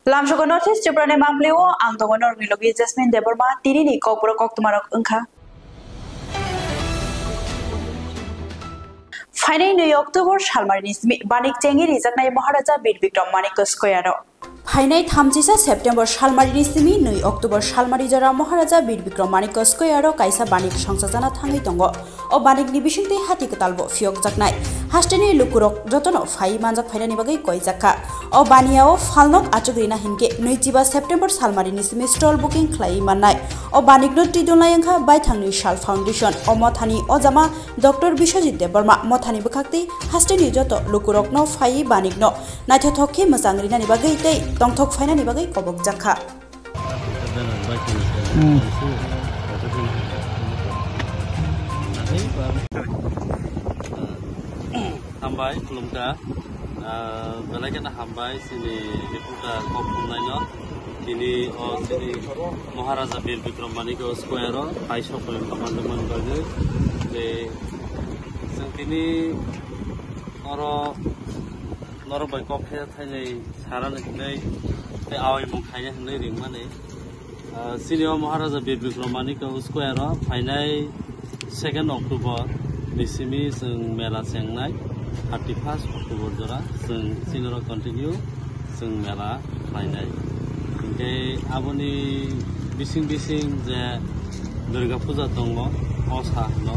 Lamshogo notice Jabrane Mamleo, Antonor Milogi Jasmine Deborma, Tini, Kopro Koktumarok Unka. Finding New York to watch Halmaris, Banik Tangi is at Maharaja Bid Victor Manico Square. Hainai Hamjisa September Shalmarisimi, New October Shalmarijara Maharaja Bid Vikram Manik Square, Kaisa Banik Shangsazana Tangitongo, or Banik Division de Hatikatalbo, Fiok Zaknai, Hasteni Lukurok, Jotono, Fai Manza Padanibagi Koizaka, or Baniao, Falnok Achugrina Hinke, Nuijiba September Salmarinisimi stall booking Clay Manai, or Banik Tidulayanka by Tangi Shal Foundation, or Motani Ozama, Dr. Bishojit de Burma, Motani Bukakti, Hasteni Joto, Lukurok no, Fai Banik no, Natotoki Mazangrina Nibagate. Tong Tok Fina ni bagai kobok jakha. Hambai kulumka, belai kena hambai sini diputa kopum lainnya. Kini sini Maharaja Bir Vikram Manik Square, Aisha Kulim teman-teman bagai. De, sini Noro by coffee Thai Saran they are among Thailand living money. Senior Maharaja Bir Vikram Manik Square, Finai 2nd October, Nissimis and Mela Sangnai, 31st October Dora, Senior continue, Sung Mela, Finai. Okay, Aboni Bissing the Durga Puza Tongo, Osa, no?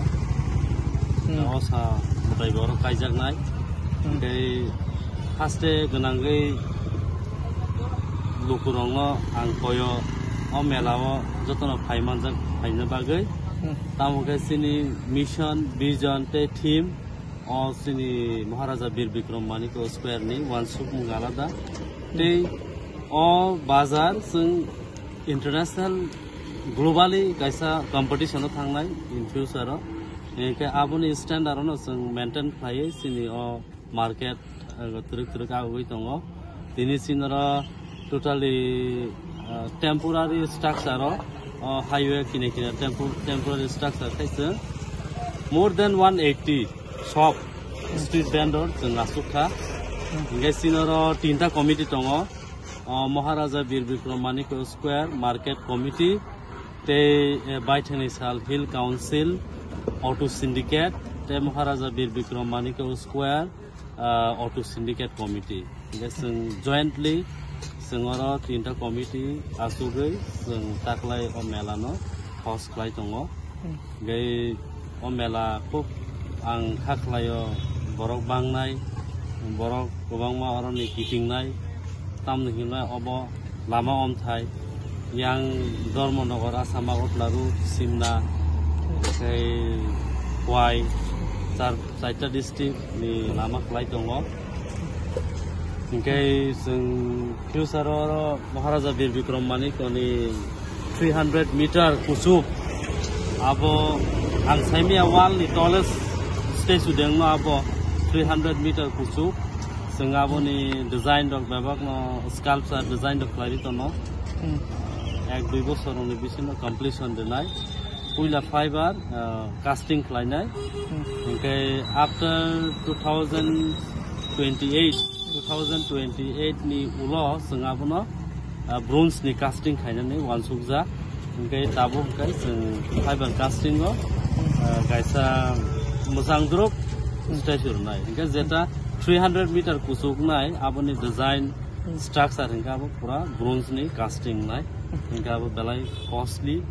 Osa, Mutayoro Kajak night. Okay. Haste genangai lukurongo angkoyo o melawo jotono phaimanjak phaina bagai tamuke sini mission vision te theme o sini Maharaja Bir Vikram Manik Square ni wansuk mungalada te o bazar sing international globally kaisa competition o thangnai in future o ke aboni standard no sing maintain khai sini o market Turk away tongo. This is totally temporary structure or highway kinekina temporary structure. More than 180 shop street vendors in Asuka. Gesinoro Tinta Committee tongo. Maharaja Bir Vikram Manik Square Market Committee. Te Baitanisal Hill Council Auto Syndicate. Te Maharaja Bir Vikram Manik Square. Auto Syndicate Committee. Yes, jointly, Singora Tinta Committee, Asugay, Taklai or Melano, House Klaitongo, Gay Omela Cook, and Haklayo, Borok Bangnai, Borok Gobangma or Keeping Night, Tam the Hina Obo, Lama Om Thai, Young Dormonogora, Samagot Laru, Simna, say, why. Saita district ni lama kelai tongo. Ingkai sing Kyusaro Maharaja Bir Vikram Manik ni 300 meter kusuk. Abo ang saimia wall ni tallest stage udeng no abo 300 meter kusuk. Sing abo ni design dok babak no sculpture design dok kelai tono. Ek 2 bosor ni bisin completion denai. Puila fiber casting kleinai. Okay, after 2028 ni ulo sengabono bronze ni casting khaina ni wansukja. Okay, tabo kai fiber casting go kaisa musang drop statue nai. Okay, zeta 300 meter kusuk nai aboni design structure hingga abo pura bronze ni casting nai. Hingga abo belai costly.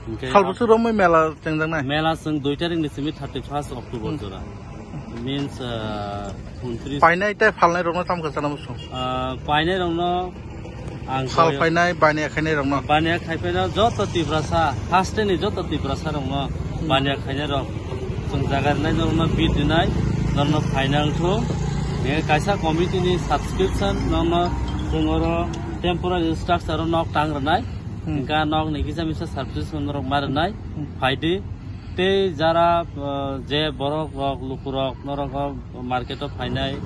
Halbuki Romy Mela Tendana Mela Sung Doitering is 31st October. Means Pinite Palne Roma Tamkasanamuso. Pine Rono and Salpine Bania Caneroma. Bania Caipera, Jota Tibrasa, Hasten is Jota Tibrasa, Bania Canero, Sung Zagarna, beat the night, none of financial. Kaisa committee subscription, none tomorrow temporary structure knock tang night. Inka nog nikisa misa service menurut maranai, Friday, te jara je borok rok lukurok norok market of Finai,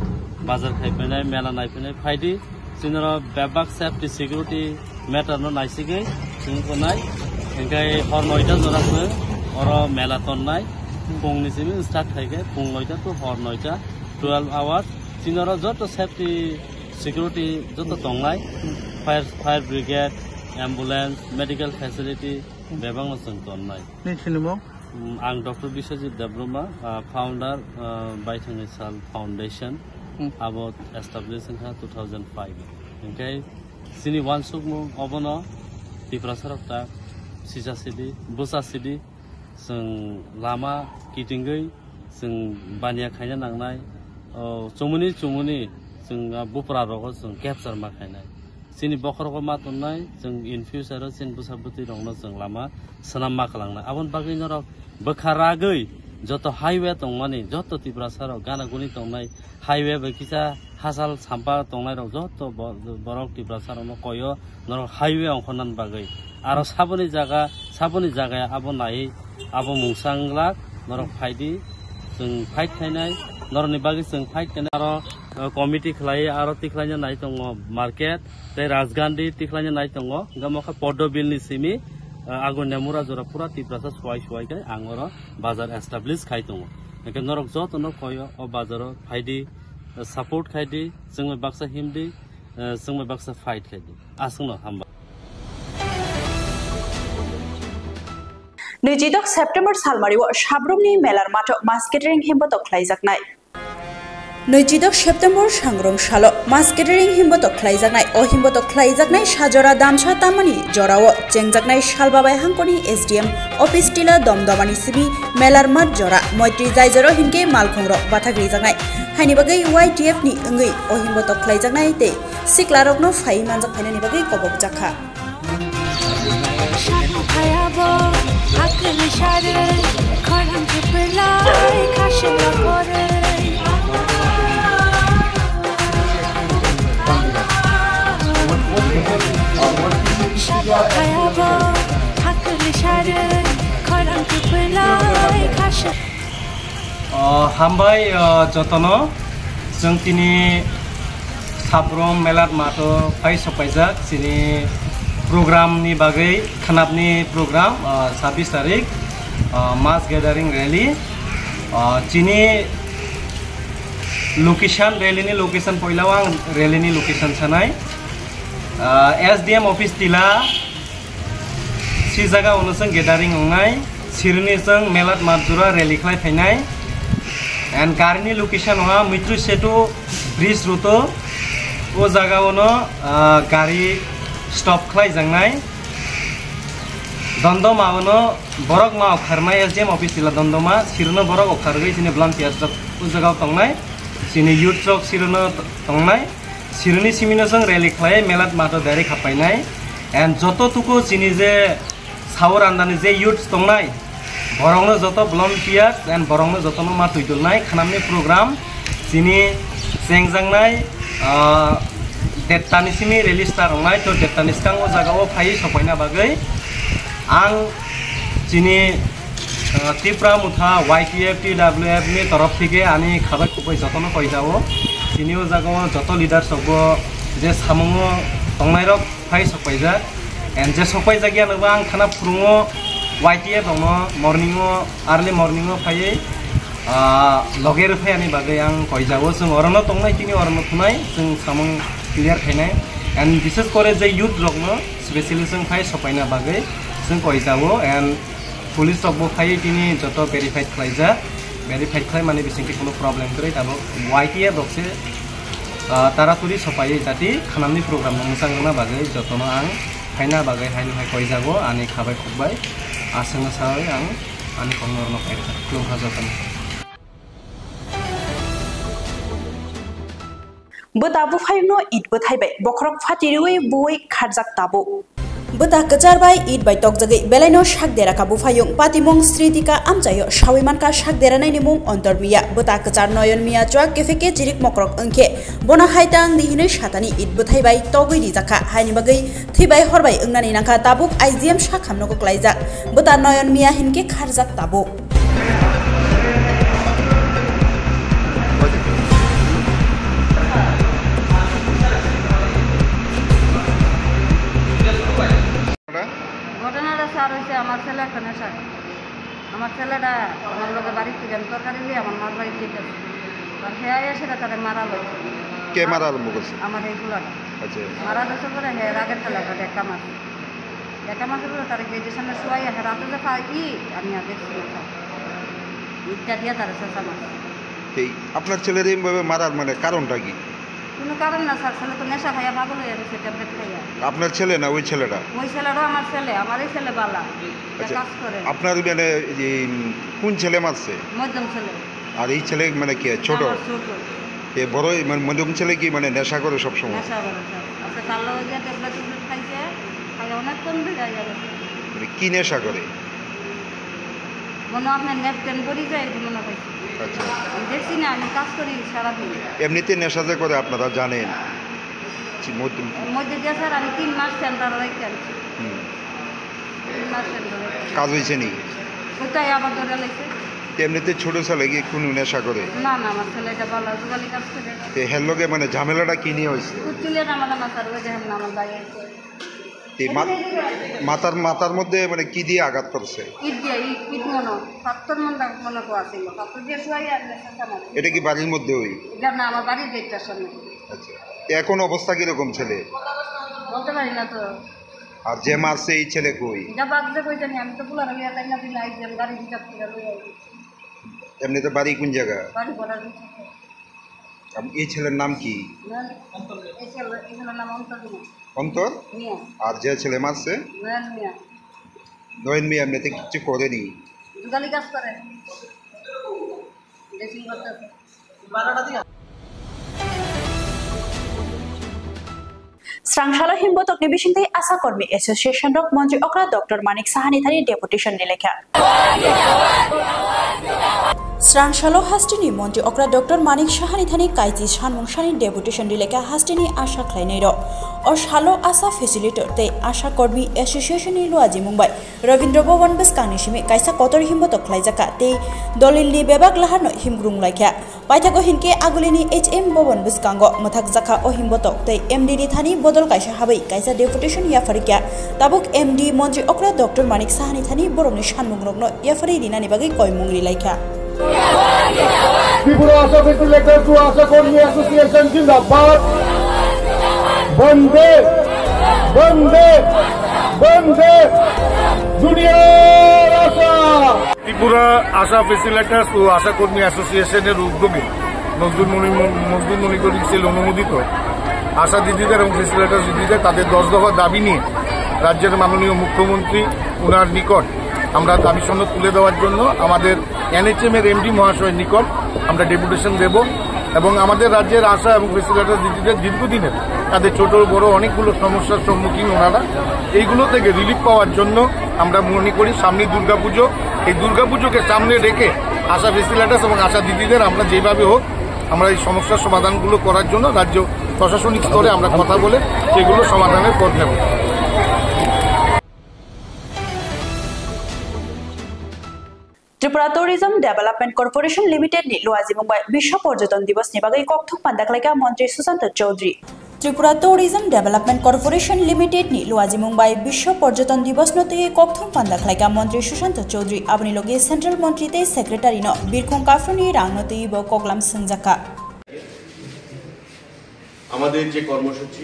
bazar Kaipene, Melanai Pene, Friday, Sinero Babak safety security matter no Naisige, Sinkonai, Inka Hornoita Zorak or Melaton night, Pungisimi start Hage, Pungoita to Hornoita, 12 hours, Sinero Joto safety security joto tongnai fire brigade ambulance medical facility bebang sung tonnai ni sinimo ang Dr. Biswajit Debroma founder Baithang Sal Foundation about establishing her 2005 okay sini one sukmu obono tiprasarok ta sisa sidi busa sidi sung lama kitinggai sung bania khaina nangnai chumuni sung bupra rogo sung capture ma khainai sini bokhorgo ma tonnai sung in future sin busabuti rongno sung lama sanam ma khalangna abon bagui norok bokharagui joto highway tongmani joto tiprasarok gana guni tongnai highway bakisa hasal sampa tongnai rok joto borok tiprasarok koyo norok highway ongkhonan bagui aro saboni jaga abo nai abo mungsanglak norok phaidi sung fight khainai noroni bagi sung fight kana aro committee khlai aro tikhlanya nai tongo market te rajgandi tikhlanya nai tongo gamokha podo bill ni simi agun nemura jora pura tiprasa swai kai angoro bazar establish khai tongo eke norok joto no koyo o bazaro phaidi support khaidi sungme baksa himdi sungme baksa fight khaidi asungno hamba Nijidok September salmari wa shabrumni melar mato marketing himbotok khlaijaknai Nijidok September sangrong shalo marketing himbotok khlaijaknai o himbotok khlaijaknai sajora damcha tamani jorao chengjaknai salbabai hangkoni SDM office tila domdomani sibi melar mat jora moitri jaijoro hinke malkhongrok bathagri jaknai haini bagai YTF ni ngui o himbotok khlaijaknai te siklarokno phai manjak phainani bagai kobok jakha Akıl işaret, karnım kıpırlar, karşıma koru. Şadak hayaba, akıl işaret, karnım kıpırlar, karşıma. Hambai jotono, जों तिनि साब्रम मेलात मातो phi सपाइजाक सिनि program ni bagai khanap ni program 26 tarik mass gathering rally chini location rally ni location poilawang rally ni location sanai SDM office tila si jaga onusang gathering ongnai sirni sang melat matjura rally khlai phainai and karni location wa mitru setu bridge ruto o jaga ono gari stop khlai jangnai dondoma ono borok ma kharmai SDM office tila dondoma sirno borok okhargui sini volunteer jok jaga tongnai sini youth jok sirno tongnai sirni simino jong rally khlai melat mato direct hapainai and joto tuku sini je saur andani je youth tongnai borongno joto volunteers and borongno joto no ma tuidulnai khanamni program sini jengjangnai Detani sini release tarongai to detani skang o jaga o phai sopaina bagai ang chini tipra mutha YTF TWF ni torof thike ani khabai kupai jotono koi jao chini o jaga o joto leader sobo je samongo tongnai rok phai sopaija and je sopai jagia no bang khana phrungo YTF ono morning o early morning o phai loger phai ani bagai ang koi jao sung orono tongnai chini orono thunai sung samong clear khainai and বিশেষ করে যে youth rokno specially sung phai sopaina bagai sung koi jao and police rok bo phai tini joto verified khlaija verified khlai mane bisingki kono problem krai tabo YTF rok se taraturi sopai jati khanamni program nongsanggna bagai jotono ang phaina bagai haini hai koi jao ani khabai khokbai asungna sai ang ani kongorno khai klong hajotan Betabu fayno it betaibai bokrok fatirui bui kharjak tabu beta kejar bai it bai tok jagai belaino shakdera kabu fayung patimong sritika amjayo shawiman ka shakdera nai nimung ontorbiya beta kejar noyon miya chwa kefeke jirik mokrok angke bona haitang dihine shatani it betaibai togui rijaka haini bagai thibai horbai ungnani nangka tabuk IGM shakhamno ko klaijak beta noyon miya hinke kharjak tabu আমার ছেলে এখানে আমার ছেলেটা আমার লোকের বাড়ি থেকে তরকারি দিয়ে আমার মার বাড়ি থেকে আর সে এসে তাদের মারা হয়েছে কে মারা আরম্ভ করছে? আমার এই গুলাটা আচ্ছা মারা যাচ্ছে পরে হ্যাঁ রাগের ঠেলাটা একটা মাছ পরে তার গ্রেজুয়েশনে শোয়াই হ্যাঁ রাতে যে পাই আমি আর দেখছি না স্যার ইটটা দিয়ে তার চেঁচা মাছ। এই আপনার ছেলের এইভাবে মারার মানে কারণটা কি? কোনো কারণ না স্যার, ছেলে তো নেশা খাইয়া পাগল হয়ে গেছে ট্যাবলেট খাইয়া। আপনার ছেলে না ওই ছেলেটা? ওই ছেলেটাও আমার ছেলে, আমারই ছেলে বালা আচ্ছা, কাজ করে। আপনার মানে কোন ছেলে মারছে? মধ্যম ছেলে। আর এই ছেলে মানে কি ছোট? ছোট। এ বড় মানে মধ্যম ছেলে কি মানে নেশা করে সবসময়? নেশা করে স্যার। আচ্ছা কালো যে ট্যাবলেট খাইছে, খাইয়া অনেক কমবে যায় যাবে। মানে কি নেশা করে? মনে আপনার নেট টেন করি যায় এই মনে পাইছি। আচ্ছা আমি দেখছি না, আমি কাজ করি সারাদিন। এমনিতে নেশা যে করে আপনারা জানেন? মধ্যে দিয়ে স্যার আমি 3 মাস সেন্টারে রাখতে আনছি। 3 মাস সেন্টারে কাজ হয়েছে নি? কোথায় আবার ধরে লাগছে। এমনিতে ছোট ছেলে কি কোনো নেশা করে? না না, আমার ছেলেটা ভালো জোগালি কাজ করে। হের লগে মানে ঝামেলাটা কি নিয়ে হয়েছে? কুচুলে নামালা না স্যার, ওই দেখেন না আমার ভাই আছে। এই মাথার মধ্যে মানে কি দিয়ে আঘাত করছে? ইট দিয়ে ইট মনে 70 মনে কোয়া ছিল, 70 দিয়ে শুয়াই আর এটা কি বাড়ির মধ্যে ওই? এটা না, আমার বাড়ির গেটটার সামনে। আচ্ছা, এখন অবস্থা কিরকম ছেলে? বলতে পারি না তো। আর যে মারছে এই ছেলে কই? যা বাগদে কই জানি, আমি তো পুলার লিয়া তাই না দিন আইছি, আমি গাড়ি হিসাব করে লই আইছি। এমনিতে বাড়ি কোন জায়গা? বাড়ি বড় দিছি। এই ছেলের নাম কি? এই ছেলের নাম অন্তর অন্তর। মিয়া। আর যে ছেলে মারছে? নয়ন মিয়া। নয়ন মিয়া এমনিতে কিছু করেনি? জোগালি কাজ করে। দেশি করতে 12টা দিয়া Srangshalo himbotok ni bisinte asa kormi association rok Mantri Okra Dr. Manik Sahani thani deputation nilekha. Srangshalo hastini Mantri Okra Dr. Manik Sahani thani kaiji sanmung shani deputation nilekha hastini asha khlainai ro. Or shalo asa facilitator te asha kormi association ni luaji Mumbai Ravindra Bhavan beskani shimi kaisa kotor himbotok khlaijaka te dolilli bebak laharno himgrung laikha. Paithago hinke agulini HM Bhavan beskango mothak jaka o himbotok te MD ni thani bodol kaisa habai kaisa deputation yafarikya tabuk MD Mantri Okra Dr. Manik Sahani thani boroni sanmung rokno yafari dinani bagai koimungri laikha. Tripura Asha Facilitator to Asha Kormi Association Jindabad. Bande, Bande, Bande, Dunia Asha. Tripura Asha Facilitator to Asha Kormi Association এর উদ্যোগে মজদুর monitoring cell অনুমোদিত আশা দিদিদের এবং ফেসিলিটার দিদিদের তাদের 10 দফা দাবি নিয়ে রাজ্যের মাননীয় মুখ্যমন্ত্রী ওনার নিকট আমরা দাবি সনদ তুলে দেওয়ার জন্য আমাদের এনএচএম এর এমডি মহাশয়ের নিকট আমরা ডেপুটেশন দেব এবং আমাদের রাজ্যের আশা এবং ফেসিলিটার দিদিদের দীর্ঘদিনের তাদের ছোট বড় অনেকগুলো সমস্যার সম্মুখীন ওনারা এইগুলো থেকে রিলিফ পাওয়ার জন্য আমরা মনে করি সামনে দুর্গাপুজো, এই দুর্গাপুজোকে সামনে রেখে আশা ফেসিলিটার্স এবং আশা দিদিদের আমরা যেভাবে হোক আমরা এই সমস্যার সমাধানগুলো করার জন্য রাজ্য প্রশাসনিক স্তরে আমরা কথা বলে সেগুলো সমাধানের পথ নেব। Tripura Tourism Development Corporation Limited ni luaji Mumbai Bisho Porjoton Divas ni bagai kokthok pandaklaika Mantri Sushant Chaudhary. Tripura Tourism Development Corporation Limited ni luaji Mumbai Bisho Porjoton Divas no te kokthok pandaklaika Mantri Sushant Chaudhary abni loge Central Mantri te Secretary no Birkhong Kafroni rang no te bo koglam sangjaka. আমাদের যে কর্মসূচি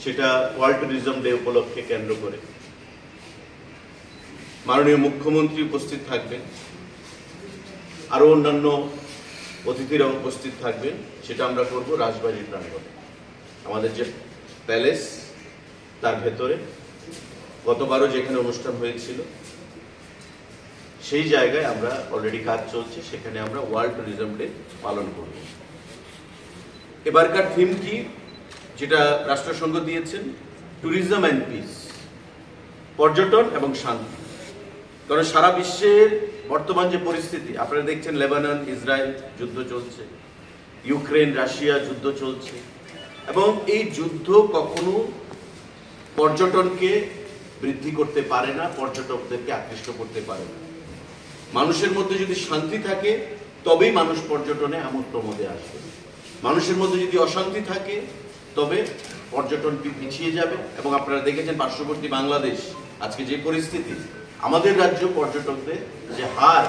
সেটা world tourism day উপলক্ষে কেন্দ্র করে মাননীয় মুখ্যমন্ত্রী উপস্থিত থাকবেন, আরো অন্যান্য অতিথিরা উপস্থিত থাকবেন। সেটা আমরা করব রাজবাড়ির প্রাঙ্গণে, আমাদের যে প্যালেস তার ভেতরে গতবারও যেখানে অনুষ্ঠান হয়েছিল সেই জায়গায় আমরা অলরেডি কাজ চলছে, সেখানে আমরা ওয়ার্ল্ড ট্যুরিজম ডে পালন করব। এবারকার থিম কি, যেটা রাষ্ট্রসংঘ দিয়েছেন, ট্যুরিজম অ্যান্ড পিস, পর্যটন এবং শান্তি। কারণ সারা বিশ্বের বর্তমান যে পরিস্থিতি আপনারা দেখছেন, লেবানন ইসরায়েল যুদ্ধ চলছে, ইউক্রেন রাশিয়া যুদ্ধ চলছে, এবং এই যুদ্ধ কখনো পর্যটনকে বৃদ্ধি করতে পারে না, পর্যটকদেরকে আকৃষ্ট করতে পারে না। মানুষের মধ্যে যদি শান্তি থাকে তবেই মানুষ পর্যটনে আমোদ প্রমোদে আসবে। মানুষের মধ্যে যদি অশান্তি থাকে তবে পর্যটন পিছিয়ে যাবে। এবং আপনারা দেখেছেন পার্শ্ববর্তী বাংলাদেশ আজকে যে পরিস্থিতি, আমাদের রাজ্য পর্যটকদের যে হার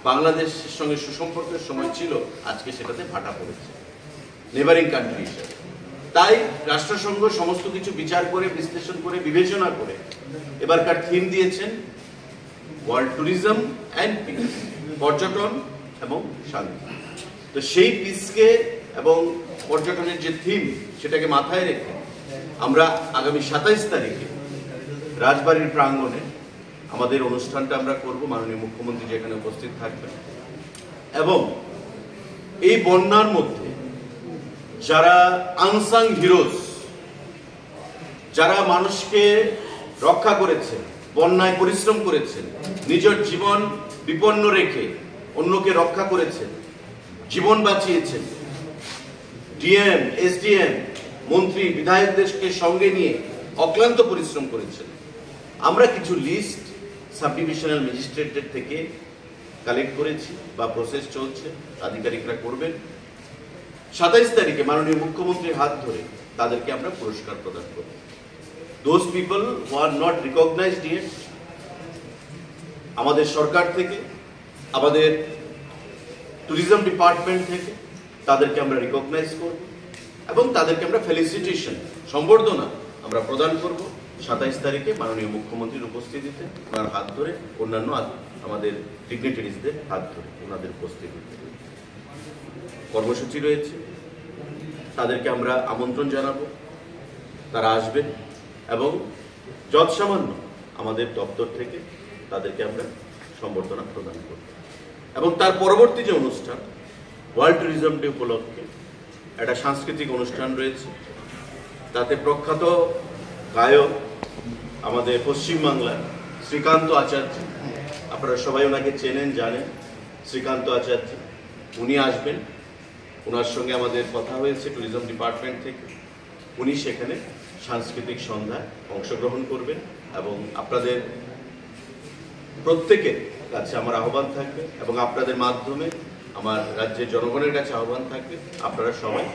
বাংলাদেশের সঙ্গে সুসম্পর্কের সময় ছিল, আজকে সেটাতে ভাটা পড়েছে। নেবারিং কান্ট্রি হিসেবে। তাই রাষ্ট্রসংঘ সমস্ত কিছু বিচার করে, বিশ্লেষণ করে, বিবেচনা করে এবারকার থিম দিয়েছেন ওয়ার্ল্ড ট্যুরিজম অ্যান্ড পিস, পর্যটন এবং শান্তি। তো সেই পিসকে এবং পর্যটনের যে থিম সেটাকে মাথায় রেখে আমরা আগামী 27 তারিখে রাজবাড়ির প্রাঙ্গণে আমাদের অনুষ্ঠানটা আমরা করব। মাননীয় মুখ্যমন্ত্রী যেখানে উপস্থিত থাকবেন এবং এই বন্যার মধ্যে যারা আনসাং হিরোজ, যারা মানুষকে রক্ষা করেছেন, বন্যায় পরিশ্রম করেছেন, নিজের জীবন বিপন্ন রেখে অন্যকে রক্ষা করেছেন, জীবন বাঁচিয়েছেন, ডিএম, এসডিএম, মন্ত্রী, বিধায়কদেরকে সঙ্গে নিয়ে অক্লান্ত পরিশ্রম করেছেন। আমরা কিছু লিস্ট সাব ডিভিশনাল ম্যাজিস্ট্রেটদের থেকে কালেক্ট করেছি বা প্রসেস চলছে, আধিকারিকরা করবেন। 27 তারিখে মাননীয় মুখ্যমন্ত্রীর হাত ধরে তাদেরকে আমরা পুরস্কার প্রদান করব। Those people who are not recognised yet, আমাদের সরকার থেকে, আমাদের ট্যুরিজম ডিপার্টমেন্ট থেকে তাদেরকে আমরা রিকগনাইজ করব এবং তাদেরকে আমরা ফেলিসিটেশন, সম্বর্ধনা আমরা প্রদান করব 27 তারিখে মাননীয় মুখ্যমন্ত্রীর উপস্থিতিতে, ওনার হাত ধরে, অন্যান্য আমাদের ডিগনিটারিজদের হাত ধরে ওনাদের উপস্থিতিতে। কর্মসূচি রয়েছে, তাদেরকে আমরা আমন্ত্রণ জানাবো, তারা আসবেন এবং যৎসামান্য আমাদের দপ্তর থেকে তাদেরকে আমরা সম্বর্ধনা প্রদান করব। এবং তার পরবর্তী যে অনুষ্ঠান, ওয়ার্ল্ড ট্যুরিজম ডে উপলক্ষে একটা সাংস্কৃতিক অনুষ্ঠান রয়েছে। তাতে প্রখ্যাত গায়ক আমাদের পশ্চিমবাংলার শ্রীকান্ত আচার্য, আপনারা সবাই ওনাকে চেনেন, জানেন, শ্রীকান্ত আচার্য, উনি আসবেন। ওনার সঙ্গে আমাদের কথা হয়েছে ট্যুরিজম ডিপার্টমেন্ট থেকে। উনি সেখানে সাংস্কৃতিক সন্ধ্যায় অংশগ্রহণ করবেন এবং আপনাদের প্রত্যেকের কাছে আমার আহ্বান থাকবে এবং আপনাদের মাধ্যমে আমার রাজ্যের জনগণের কাছে আহ্বান থাকবে, আপনারা সবাই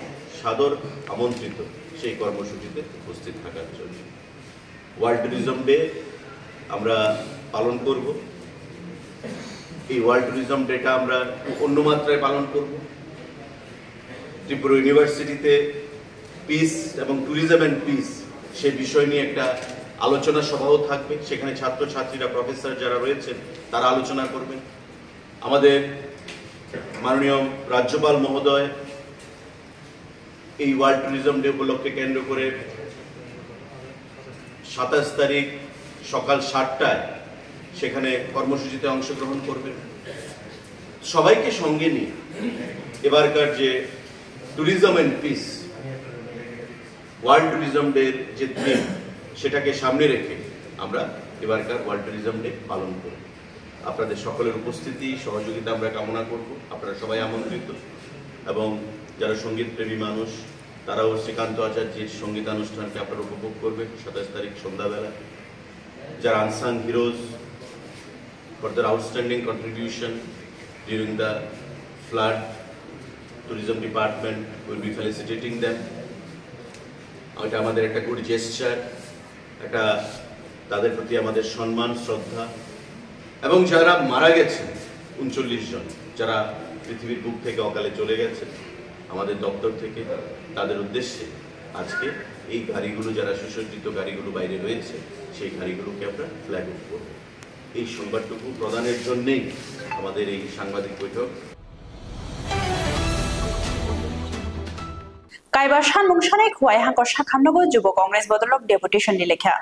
সাদর আমন্ত্রিত সেই কর্মসূচিতে উপস্থিত থাকার জন্য। ওয়ার্ল্ড ট্যুরিজম ডে আমরা পালন করব। এই ওয়ার্ল্ড ট্যুরিজম ডেটা আমরা অন্য মাত্রায় পালন করব। ত্রিপুরা ইউনিভার্সিটিতে পিস এবং ট্যুরিজম অ্যান্ড পিস সে বিষয় নিয়ে একটা আলোচনা সভাও থাকবে। সেখানে ছাত্রছাত্রীরা, প্রফেসর যারা রয়েছেন তারা আলোচনা করবেন। আমাদের মাননীয় রাজ্যপাল মহোদয় এই ওয়ার্ল্ড ট্যুরিজম ডে উপলক্ষে কেন্দ্র করে 27 তারিখ সকাল 7টায় সেখানে কর্মসূচিতে অংশগ্রহণ করবেন। সবাইকে সঙ্গে নিয়ে এবারকার যে tourism and piece, world tourism day যে থিম, সেটাকে সামনে রেখে আমরা এবারকার ওয়ার্ল্ড ট্যুরিজম ডে পালন করব। আপনাদের সকলের উপস্থিতি, সহযোগিতা আমরা কামনা করব। আপনারা সবাই আমন্ত্রিত এবং যারা সঙ্গীত প্রেমী মানুষ তারাও শ্রীকান্ত আচার্যের সঙ্গীতানুষ্ঠানকে আপনারা উপভোগ করবেন 27 তারিখ সন্ধ্যাবেলা। যারা unsung heroes for their outstanding contribution during the flood, tourism department will be felicitating them. এটা আমাদের একটা গুড জেস্টার, একটা তাদের প্রতি আমাদের সম্মান, শ্রদ্ধা। এবং যারা মারা গেছেন 39 জন, যারা পৃথিবীর বুক থেকে অকালে চলে গেছেন, আমাদের দপ্তর থেকে তাদের উদ্দেশ্যে আজকে এই গাড়িগুলো, যারা সুসজ্জিত গাড়িগুলো বাইরে রয়েছে, সেই গাড়িগুলোকে আমরা ফ্ল্যাগ অফ করব। এই সংবাদটুকু প্রদানের জন্যেই আমাদের এই সাংবাদিক বৈঠক। কাইবা সানমুংসানাই খুয়াই হাঙ্কর শাখামনগর যুব কংগ্রেস বদলক ডেপুটেশন লেখা।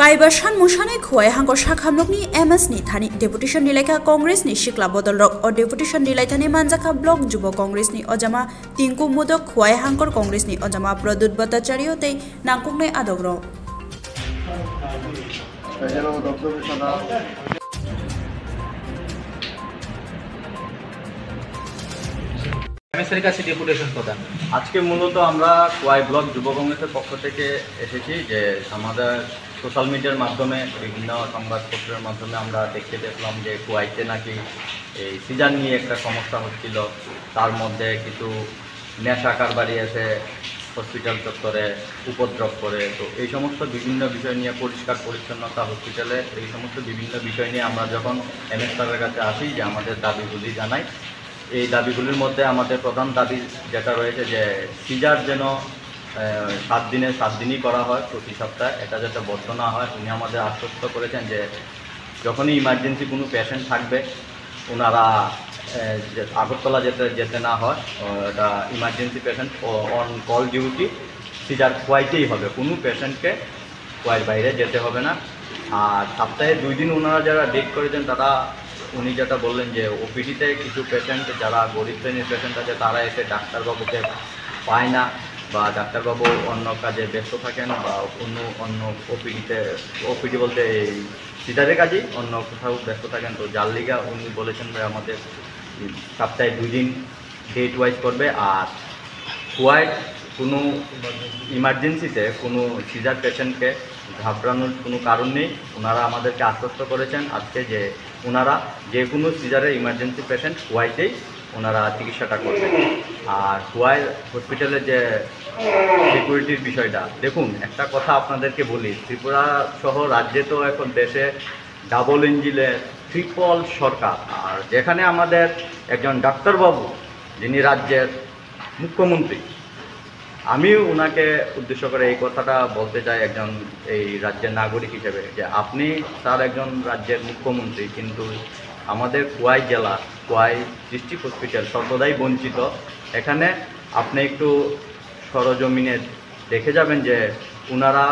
কাইবা সানমুংসানাই খুয়াই হাঙ্কর শাখামনগনি এমএস নি থানি ডেপুটেশन লেখা কংগ্রেস নি শিকলা বদলক ও ডেপুটেশन নিলাইথানি মানজাখা ব্লক যুব কংগ্রেস নি অজামা টিংকু মুদক খুয়াই হাঙ্কর কংগ্রেস নি অজামা প্রদুত ভট্টাচার্য তেই নাংকুংনাই আদগ্র। আজকে মূলত আমরা কোয়াই ব্লক যুব কংগ্রেসের পক্ষ থেকে এসেছি যে আমাদের সোশ্যাল মিডিয়ার মাধ্যমে, বিভিন্ন সংবাদপত্রের মাধ্যমে আমরা দেখতে পেলাম যে কোয়াইতে নাকি এই সিজন নিয়ে একটা সমস্যা হচ্ছিল। তার মধ্যে কিছু নেশা কারবারি এসে হসপিটাল চত্বরে উপদ্রব করে। তো এই সমস্ত বিভিন্ন বিষয় নিয়ে, পরিষ্কার পরিচ্ছন্নতা হসপিটালে, এই সমস্ত বিভিন্ন বিষয় নিয়ে আমরা যখন এমএস স্যারের কাছে আসি যে আমাদের দাবিগুলি জানাই, এই দাবিগুলির মধ্যে আমাদের প্রধান দাবি যেটা রয়েছে যে সিজার যেন 7 দিনে 7 দিনই করা হয় প্রতি সপ্তাহে, এটা যাতে বদ্ধ না হয়। উনি আমাদের আশ্বস্ত করেছেন যে যখনই ইমার্জেন্সি কোনো পেশেন্ট থাকবে ওনারা আগরতলা যেতে না হয়, এটা emergency patient on call duty caesar খোয়াইতেই হবে, কোনো পেশেন্টকে খোয়াইয়ের বাইরে যেতে হবে না। আর সপ্তাহে 2 দিন ওনারা যারা ডেট করেছেন তারা উনি যেটা বললেন যে ওপিডিতে কিছু পেশেন্ট যারা গরিব শ্রেণীর পেশেন্ট আছে তারা এসে ডাক্তারবাবুকে পায় না বা ডাক্তারবাবু অন্য কাজে ব্যস্ত থাকেন বা অন্য ওপিডি বলতে এই সিজারের কাজেই অন্য কোথাও ব্যস্ত থাকেন। তো যার লিগা উনি বলেছেন যে আমাদের সপ্তাহে 2 দিন ডেট ওয়াইজ করবে। আর খোয়াই কোনো ইমার্জেন্সিতে কোনো সিজার পেশেন্টকে ঘাবড়ানোর কোনো কারণ নেই। ওনারা আমাদেরকে আশ্বস্ত করেছেন আজকে যে ওনারা যে কোনো সিজারের ইমার্জেন্সি পেশেন্ট খোয়াইতেই ওনারা চিকিৎসাটা করবেন। আর খোয়াই হসপিটালে যে সিকিউরিটির বিষয়টা দেখুন, একটা কথা আপনাদেরকে বলি, ত্রিপুরা সহ রাজ্যে তো এখন দেশে ডাবল ইঞ্জিনের ট্রিপল সরকার। আর যেখানে আমাদের একজন ডাক্তারবাবু যিনি রাজ্যের মুখ্যমন্ত্রী, আমি ওনাকে উদ্দেশ্য করে এই কথাটা বলতে চাই একজন এই রাজ্যের নাগরিক হিসেবে যে আপনি তার একজন রাজ্যের মুখ্যমন্ত্রী, কিন্তু আমাদের খোয়াই জেলা খোয়াই ডিস্ট্রিক্ট হসপিটাল সর্বদাই বঞ্চিত। এখানে আপনি একটু সরজমিনে দেখে যাবেন যে ওনারা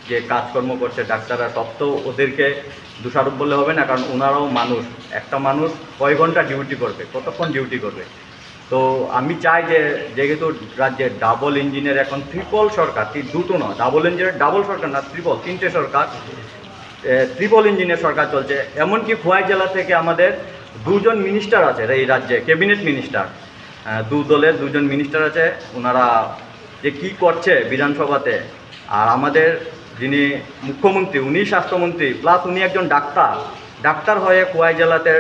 যে কাজকর্ম করছে ডাক্তাররা, সব তো ওদেরকে দোষারোপ বললে হবে না, কারণ ওনারাও মানুষ। একটা মানুষ কয় ঘন্টা ডিউটি করবে, কতক্ষণ ডিউটি করবে। তো আমি চাই যে যেহেতু রাজ্যের ডাবল ইঞ্জিনের এখন ট্রিপল সরকার, দুটো না, ডাবল ইঞ্জিনের ডাবল সরকার না, তিনটে সরকার, ট্রিপল ইঞ্জিনের সরকার চলছে। এমনকি খোয়াই জেলা থেকে আমাদের 2 জন মিনিস্টার আছে এই রাজ্যে, ক্যাবিনেট মিনিস্টার, 2 দলের 2 জন মিনিস্টার আছে। ওনারা যে কী করছে বিধানসভাতে, আর আমাদের যিনি মুখ্যমন্ত্রী উনি স্বাস্থ্যমন্ত্রী প্লাস উনি একজন ডাক্তার হয়ে খোয়াই জেলাতে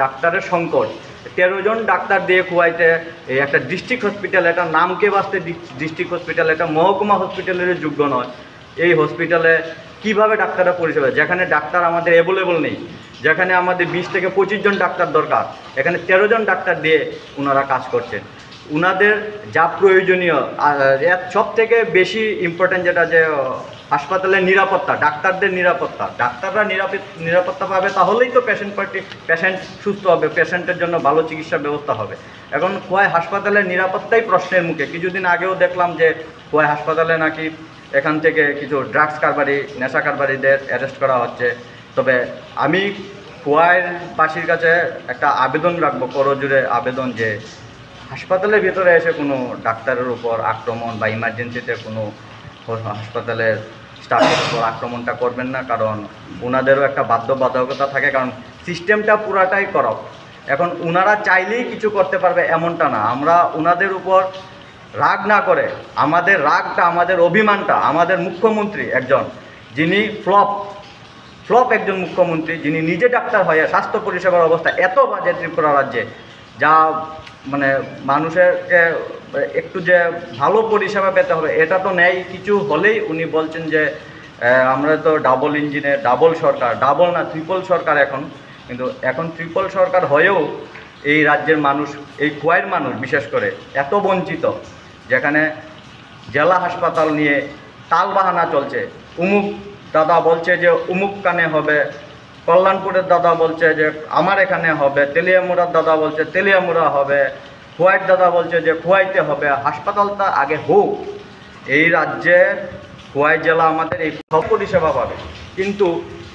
ডাক্তারের সংকট, 13 জন ডাক্তার দিয়ে খোয়াইতে এই একটা ডিস্ট্রিক্ট হসপিটাল, এটা নামকে বাঁচতে ডিস্ট্রিক্ট হসপিটাল, এটা মহকুমা হসপিটালের যোগ্য নয়। এই হসপিটালে কিভাবে ডাক্তাররা পরিষেবা, যেখানে ডাক্তার আমাদের অ্যাভেলেবল নেই, যেখানে আমাদের 20 থেকে 25 জন ডাক্তার দরকার, এখানে 13 জন ডাক্তার দিয়ে ওনারা কাজ করছেন। ওনাদের যা প্রয়োজনীয়, সব থেকে বেশি ইম্পর্ট্যান্ট যেটা যে হাসপাতালের নিরাপত্তা, ডাক্তারদের নিরাপত্তা, ডাক্তাররা নিরাপত্তা পাবে তাহলেই তো পেশেন্ট সুস্থ হবে, পেশেন্টের জন্য ভালো চিকিৎসা ব্যবস্থা হবে। এখন খোয়াই হাসপাতালের নিরাপত্তাই প্রশ্নের মুখে। কিছুদিন আগেও দেখলাম যে খোয়াই হাসপাতালে নাকি এখান থেকে কিছু ড্রাগস কারবারি, নেশা কারবারিদের অ্যারেস্ট করা হচ্ছে। তবে আমি খোয়াইবাসীর কাছে একটা আবেদন রাখবো, করজোড়ে আবেদন, যে হাসপাতালের ভিতরে এসে কোনো ডাক্তারের উপর আক্রমণ বা ইমার্জেন্সিতে কোনো হাসপাতালের স্টাফের উপর আক্রমণটা করবেন না, কারণ ওনাদেরও একটা বাধ্যবাধকতা থাকে, কারণ সিস্টেমটা পুরাটাই করব। এখন ওনারা চাইলেই কিছু করতে পারবে এমনটা না। আমরা ওনাদের উপর রাগ না করে, আমাদের রাগটা, আমাদের অভিমানটা, আমাদের মুখ্যমন্ত্রী একজন যিনি ফ্লপ একজন মুখ্যমন্ত্রী, যিনি নিজে ডাক্তার হয়ে স্বাস্থ্য পরিষেবার অবস্থা এত বাজে ত্রিপুরা রাজ্যে, যা মানে মানুষেরকে একটু যে ভালো পরিষেবা পেতে হবে এটা তো নেই। কিছু হলেই উনি বলছেন যে আমরা তো ডাবল ইঞ্জিনে ডাবল সরকার, ডাবল না ট্রিপল সরকার এখন। কিন্তু এখন ট্রিপল সরকার হয়েও এই রাজ্যের মানুষ, এই খোয়াইয়ের মানুষ বিশেষ করে এত বঞ্চিত, যেখানে জেলা হাসপাতাল নিয়ে তালবাহানা চলছে। উমুক দাদা বলছে যে উমুক কানে হবে, কল্যাণপুরের দাদা বলছে যে আমার এখানে হবে, তেলিয়ামুড়ার দাদা বলছে তেলিয়ামুড়া হবে, খোয়াইয়ের দাদা বলছে যে খোয়াইতে হবে। হাসপাতালটা আগে হোক। এই রাজ্যে খোয়াই জেলা আমাদের এই সব পরিষেবা পাবে, কিন্তু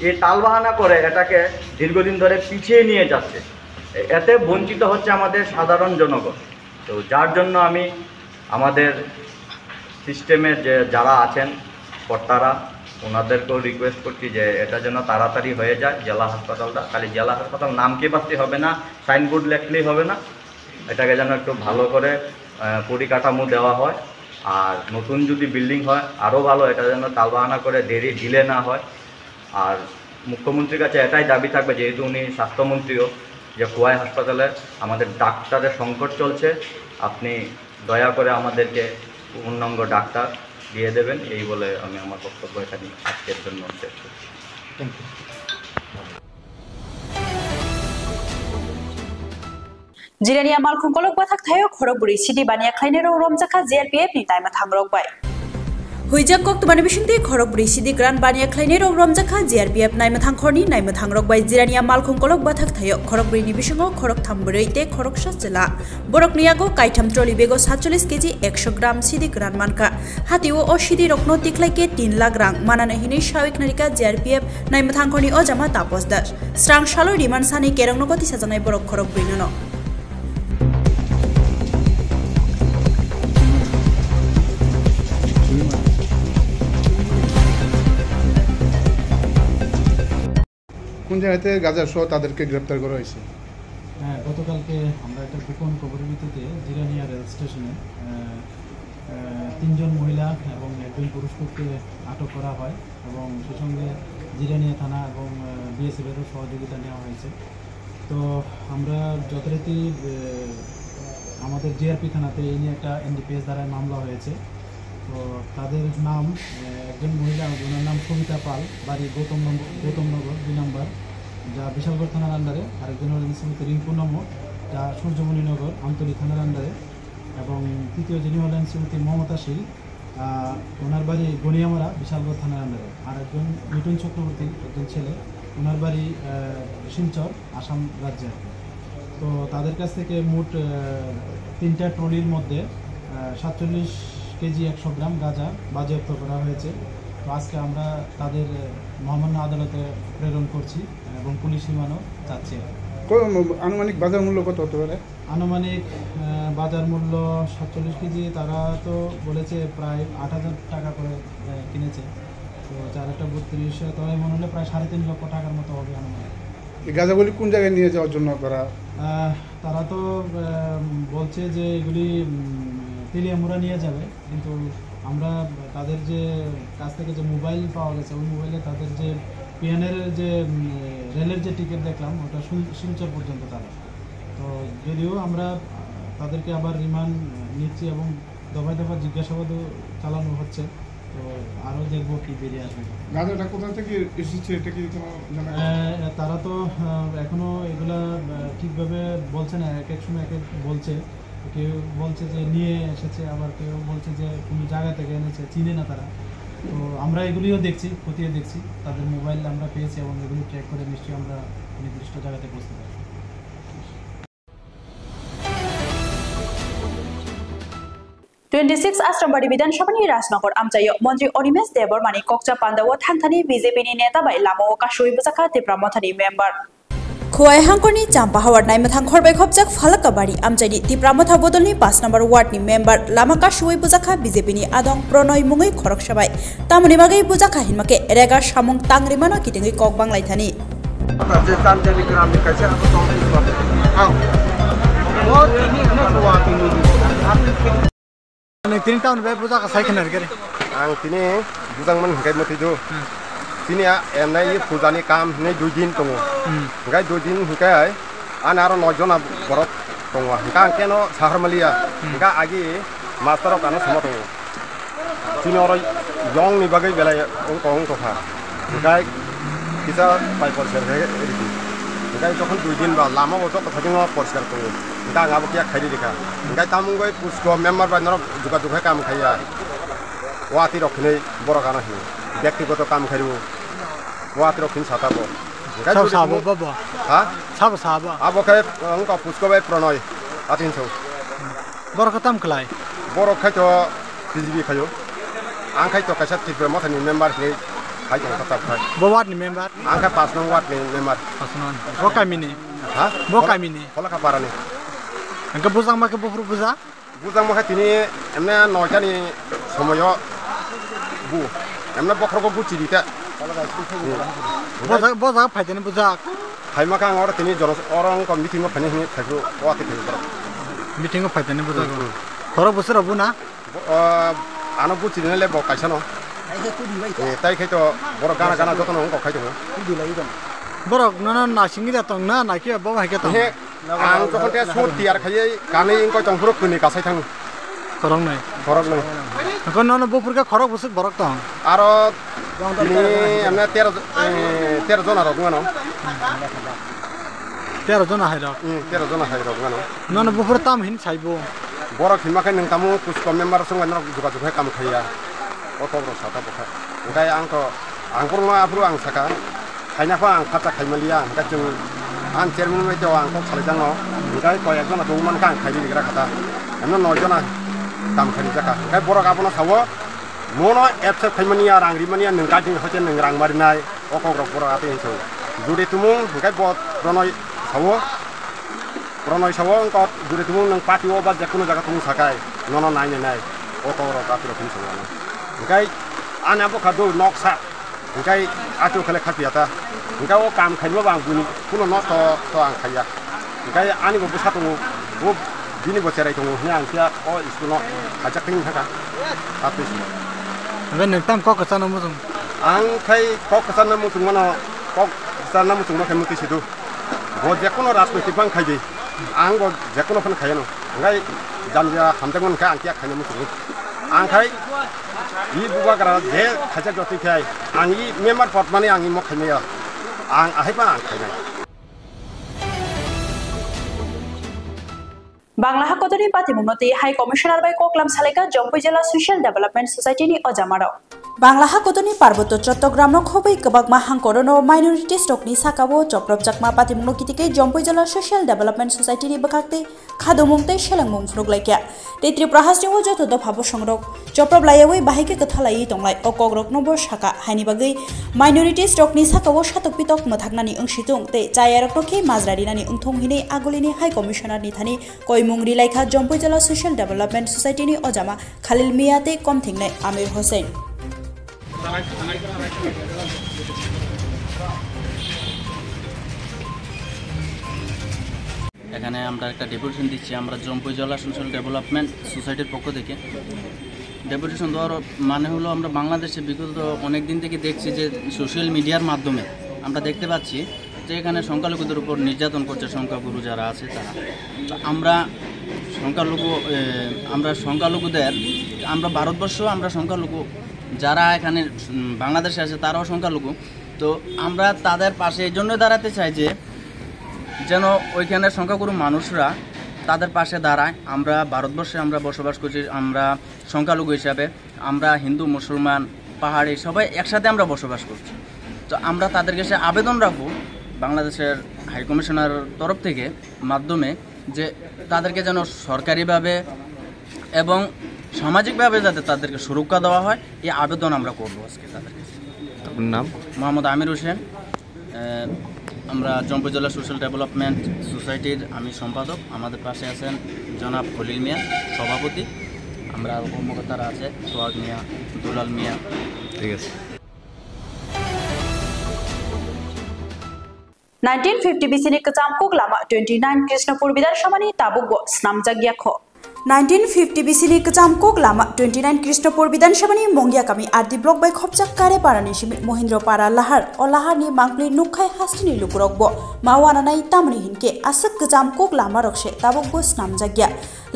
এই তালবাহানা করে এটাকে দীর্ঘদিন ধরে পিছিয়ে নিয়ে যাচ্ছে। এতে বঞ্চিত হচ্ছে আমাদের সাধারণ জনগণ। তো যার জন্য আমি আমাদের সিস্টেমের যে যারা আছেন কর্তারা, ওনাদেরকেও রিকোয়েস্ট করছি যে এটা যেন তাড়াতাড়ি হয়ে যায় জেলা হাসপাতালটা। খালি জেলা হাসপাতাল নামকে বাঁচতে হবে না, সাইনবোর্ড লেখলেই হবে না, এটাকে যেন একটু ভালো করে পরিকাঠামো দেওয়া হয়। আর নতুন যদি বিল্ডিং হয় আরও ভালো, এটা যেন তালবাহানা করে ডিলে না হয়। আর মুখ্যমন্ত্রীর কাছে এটাই দাবি থাকবে, যেহেতু উনি স্বাস্থ্যমন্ত্রীও, যে খোয়াই হাসপাতালে আমাদের ডাক্তারের সংকট চলছে, আপনি দয়া করে আমাদেরকে পূর্ণাঙ্গ ডাক্তার দিয়ে দেবেন, এই বলে আমি আমার বক্তব্য এখানে আজকের জন্য শেষ করছি। Thank you. Jirania Malkongkolok Batak Tayo Koroburi City Bania Kleinero Romzaka JRPF ni Taima Tangrokbai. Huijak kok tumani bisinti Koroburi City Grand Bania Kleinero Romzaka JRPF Naima Tangkorni Naima Tangrokbai Jirania Malkongkolok Batak Tayo Koroburi ni bisingo Korok Tamburi te Korok Shasjela Borok Niago Kaitam Troli Bego 47 kg 100 gram City Grand Manka Hatiwo o City Rokno Tiklaike 3 lakh rang Manana hini Shawik Narika JRPF Naima Tangkorni o Jama Tapos Das Strang Shalo Diman Sani Kerong Nokoti Sajanai Borok Koroburi no কোন জায়গাতে গাজা সহ তাদেরকে গ্রেফতার করা হয়েছে? হ্যাঁ, গতকালকে আমরা একটা গোপন খবরের ভিত্তিতে জিরানিয়া রেল স্টেশনে 3 জন মহিলা এবং 1 জন পুরুষকে আটক করা হয় এবং সেই সঙ্গে জিরানিয়া থানা এবং বিএসএফেরও সহযোগিতা নেওয়া হয়েছে। তো আমরা যথারীতি আমাদের জিআরপি থানাতে এই নিয়ে একটা এনডিপিএস দ্বারায় মামলা হয়েছে। তো তাদের নাম একজন মহিলা, ওনার নাম সবিতা পাল, বাড়ি গৌতমনগর 2 নম্বর, যা বিশালগড় থানার আন্ডারে। আরেকজন হলেন শ্রীমতী রিঙ্কু নম, যা সূর্যমণিনগর আমতলী থানার আন্ডারে। এবং তৃতীয় যিনি হলেন শ্রীমতী মমতা শীল, ওনার বাড়ি গনিয়ামারা বিশালগড় থানার আন্ডারে। আর একজন মিঠুন চক্রবর্তী, একজন ছেলে, ওনার বাড়ি শিলচর আসাম রাজ্যে। তো তাদের কাছ থেকে মোট 3টা ট্রলির মধ্যে 47 কেজি 100 গ্রাম গাঁজা বাজেয়াপ্ত করা হয়েছে। তো আজকে আমরা তাদের মহামান্য আদালতে প্রেরণ করছি এবং পুলিশ রিমান্ডও চাচ্ছি। আনুমানিক বাজার মূল্য কত হতে পারে? আনুমানিক বাজার মূল্য 47 কেজি, তারা তো বলেছে প্রায় 8,000 টাকা করে কিনেছে। তো 4/32, তো মনে হলে প্রায় 3.5 লক্ষ টাকার মতো হবে আনুমানিক। এই গাঁজাগুলি কোন জায়গায় নিয়ে যাওয়ার জন্য তারা তো বলছে যে এগুলি তেলিয়ামুড়া নিয়ে যাবে, কিন্তু আমরা তাদের যে কাছ থেকে যে মোবাইল পাওয়া গেছে, ওই মোবাইলে তাদের যে পিএনের যে রেলের যে টিকিট দেখলাম, ওটা শিলচর পর্যন্ত তারা। তো যদিও আমরা তাদেরকে আবার রিমান্ড নিচ্ছি এবং দফায় দফা জিজ্ঞাসাবাদও চালানো হচ্ছে। তো আরও দেখবো কি বেরিয়ে আসবে। গাঁজাটা কোথা থেকে এসেছে এটা কি তারা তো এখনো এগুলা ঠিকভাবে বলছে না, এক সময় এক বলছে। কেউ বলছে যে নিয়ে এসেছে, আবার কেউ বলছে যে কোনো জায়গা থেকে এনেছে, চিনে না তারা। তো আমরা এগুলিও দেখছি, খতিয়ে দেখছি। তাদের মোবাইল আমরা পেয়েছি এবং এগুলি ট্র্যাক করে নিশ্চয়ই আমরা নির্দিষ্ট জায়গাতে পৌঁছতে পারি। 26 Asrambari Bidanshabani Rasnagor Amjayo Mantri Onimes Debormani Kokcha Pandawo Thangthani BJP ni neta bai Lamo Kashui Bujaka Tipramothani member Khowai Hangkorni Champahawar Naimathang Khorbai Khopjak Falakabari Amjani Tipramotha Bodolni 5 number ward ni member Lama Kashui Bujaka BJP ni Adong Pronoi Mungoi Khorok Shabai Tamuni Bagai Bujaka Hinmake Rega Shamung Tangrimano Kitingi Kok Banglai Thani Tini tahun berapa budak saya kenal kiri? Tini budak mana hingga mati tu. Tini ya, emna ini pujani kam ini 2 दिन tunggu. Hingga 2 दिन hingga ay, anak orang 9 জন berat tunggu. Hingga keno sahar malia. Hingga agi master orang semua tunggu. Tini orang young ni bagai belai orang tu ha. Hingga kita pai porser hari ini. Hingga jokon 2 दिन bah lama waktu kita tengok porser tunggu. Hingga ngapa kia khari dikah. Hingga tamu gue pusko member bandar juga kam kaya. Wati rokne borok anak ini. ব্যক্তিগত কাম করিব ওয়াত রক্ষিন সাতাব সব sub বাবা হ্যাঁ সব sub আবকে অঙ্ক পুষ্কবে প্রণয় আতিন সব বড় কাম খলাই বড় খাইতো বিজেপি খাইও আং খাইতো কাইসা টিপে মথানি মেম্বার নি খাইতো সাতাব খাই বওয়াত নি মেম্বার আং খা 5 নং ওয়াট নি মেম্বার 5 নং বকামিনি হ্যাঁ বকামিনি ফলাকা পারানি আঙ্কা বুজাং মাকে বফরু বুজাং মাকে তিনি এমনে 9টা নি সময় বু এমনা বখরক বুচি দিতা বজা ফাইতেন বুজা ফাইমাকা আঙর তিনি জন অরং কম মিটিং ফানি নি থাকু ওয়াতে থাকু মিটিং ফাইতেন বুজা খর বছর হবু না আনো বুচি নিলে ব কাইছানো তাই খাইতো বড় গানা গানা যতন অঙ্ক খাইতো বড় না না সিঙ্গি দা তং না নাকি বাবা হাইকে তং আং যখন তে সুর তিয়ার খাইয়ে কানে ইং কয় তং ফুরক কুনি কাসাই থাং খরং নাই এখন না বপুরকে খরক বছর বরক তং আর তিনি এমনে 13 জন আর গুয়ানো 13 জন আহাই রক 13 জন আহাই রক গানো নন বুফুর তাম হিন সাইবো বড় হিমাকে নং তামু পুষ্প মেম্বার সঙ্গে নক যোগাযোগ কাম খাইয়া অত বড় সাতা বখা ওটাই आंखरमा आफुर आं साका खायनाफा आं फाता खायमालिया ओमफ्राय जों आं चेयारमेन बायदियाव आंखौ खालायजानो ओमफ्राय कयेकजना दंमोन आं खायनो लिग्रा खाथा एमनो 9 जना काम खायनो जाका ओमफ्राय बर' गाबोनो सावो मनो एपसे खायमानिया रांरिमानिया नोंगा जों हते नों रां मारिनाय अकग्र बर' आते हिंसौ जुदि तुमुं ओमफ्राय प्रणय सावो ओंको जुदि तुमुं नों पार्टियाव बा जेखुनु जागा तुमुं साकाय ननो नाय अकग्र गाफिर हिंसौ ओमफ्राय आना बखादो नक्सा ओंखाय आथु खाले खापियाता ओंखाय ओ काम खायबो आं बुनि कुनो न तो आं खाया ओंखाय आनि बो साथो वो बिनि बोचेराय दङ ने आं थिया ओ स्कुल हाजाखैनि थाखा आथु बे नोंताम ककसानो मुजुं आं खाय ककसानो मुजुं मानो ककसानो मुजुं न खायमु तिसिदु बो जेकुनो राजनैतिक बां खायदि आं बो जेकुनो फन खायनो ओंखाय जानजा हामदोंमोन खाय आं थिया खायनो मुजुं आं खाय इ बुबाग्रा जे खाजा जतिखाय आंनि मेम्बार पद माने आंनि मखायनाया आं आहायबा आं खायनाय बांला हाकतनि पातिमुनति हाई कमिशनार बाय कोकलाम सालेका जम्पु जिल्ला social development सोसाइटिनि अजामाराव Bangla हाकतनि पार्बत्य Chattogram खबै गोबागमा हांकरनो minority स्टकनि साकाबो चप्रब जाकमा पातिमुनो कितिके जम्पु जिल्ला ससियेल डेभलपमेन्ट सोसाइटिनि बखाक्ते खादुमुंते शेलंमुं फ्रुगलायक्या तेत्रि प्रहासनिव जतो दफाबो संरक चप्रब लायवै बाहायके कथालायि तंलाय अकग्रक नबो साका हायनि बागै माइनरिटी स्टकनि साकाबो सातक पितक मथाकनानि अंसितुं ते चायारकनोखि माजरादिनानि उंथंहिनि आगुलिनि हाई कमिशनारनि थानि कयमुंरि लायखा जम्पु जिल्ला ससियेल डेभलपमेन्ट सोसाइटिनि अजामा खालिल मियाते कमथिंनाय आमिर हुसैन এখানে আমরা একটা ডেপুটেশন দিচ্ছি আমরা জম্পু জেলা সোশ্যাল ডেভেলপমেন্ট সোসাইটির পক্ষ থেকে ডেপুটেশন দেওয়ার মানে হলো আমরা বাংলাদেশে বিগত অনেক দিন থেকে দেখছি যে সোশ্যাল মিডিয়ার মাধ্যমে আমরা দেখতে পাচ্ছি যে এখানে সংখ্যালঘুদের উপর নির্যাতন করছে সংখ্যাগুরু যারা আছে তারা তো আমরা সংখ্যালঘুদের আমরা ভারতবর্ষ আমরা সংখ্যালঘু যারা এখানে বাংলাদেশে আছে তারাও সংখ্যালঘু তো আমরা তাদের পাশে এই জন্য দাঁড়াতে চাই যে যেন ওইখানে সংখ্যাগুরু মানুষরা তাদের পাশে দাঁড়ায় আমরা ভারতবর্ষে আমরা বসবাস করছি আমরা সংখ্যালঘু হিসাবে আমরা হিন্দু মুসলমান পাহাড়ি সবাই একসাথে আমরা বসবাস করছি তো আমরা তাদের কাছে আবেদন রাখবো বাংলাদেশের হাই কমিশনার তরফ থেকে মাধ্যমে যে তাদেরকে যেন সরকারিভাবে এবং সামাজিকভাবে যাতে তাদেরকে সুরক্ষা দেওয়া হয় এই আবেদন আমরা করবো আজকে তাদের কাছে। আপনার নাম? মোহাম্মদ আমির হোসেন, আমরা জম্পু জেলা সোশ্যাল ডেভেলপমেন্ট সোসাইটির আমি সম্পাদক। আমাদের পাশে আছেন জনাব খলিল মিয়া সভাপতি, আমরা কর্মকর্তারা আছে সোহাগ মিয়া, দুলাল মিয়া। ঠিক আছে। 1950 BC kecamkuk lama 29 Krishnapur Vidanshabani tabugbo snamjagyakho 1950 BC kecamkuk lama 29 Krishnapur Vidanshabani mongya kami ardi block by khopchak kare parani shimi Mohindra para lahar o lahar ni mangpli nukhai hastini lukurokbo mawana nai tamni hinke asak kecamkuk lama rokshe tabugbo snamjagya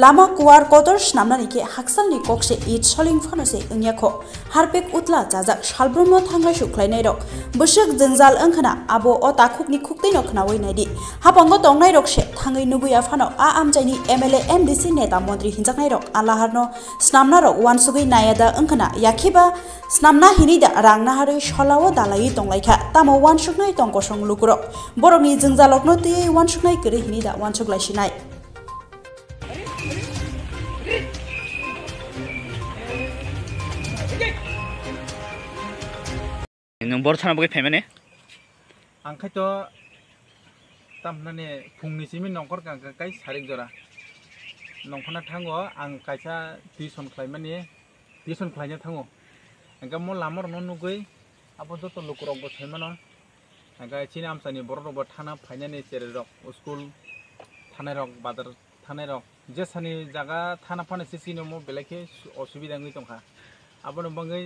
lama kuar kotor snamnani ke haksal ni kokse it soling phanose ungyakho harpek utla jajak salbrumno thanglai suklainai rok bushuk jengjal angkhana abo o takuk ni khuktai no khnawi naidi hapango tongnai rokse thangai nubuya phano a amjaini MLA MDC neta মন্ত্রী হিনজাকনাই rock আল্লাহারনো স্নামনা rock ওয়ানসুগৈ নায়াদা ওংখানা ইয়াখিবা স্নামনা হিনিদা রাংনাহাरै সলাও Dalai টংলাইখা তামো ওয়ানসুগনাই টংকসং লুকুরক বরকनि जोंजालकनो तै ओवानसुगनाय गरै हिनिदा ओवानसुगलायसिनाय नों बर थाना बगै फायमाने आंखायथ' तामनाने फुंनि सिमि नंखर गाय सारिक जरा नंखना थाङो आं कायसा tuition खालायनो थाङो एंगा म लामर न नुगै आबो जत लुकुरक बो थायमानो एंगा चिनि आमसानि बररबो थाना फायनानि सेरे रक स्कुल थानाय रक बाजार थानाय रक जेसानि जागा थाना फाने सिसिनो म बेलेके असुबिदा गै दंखा आबो नबंगै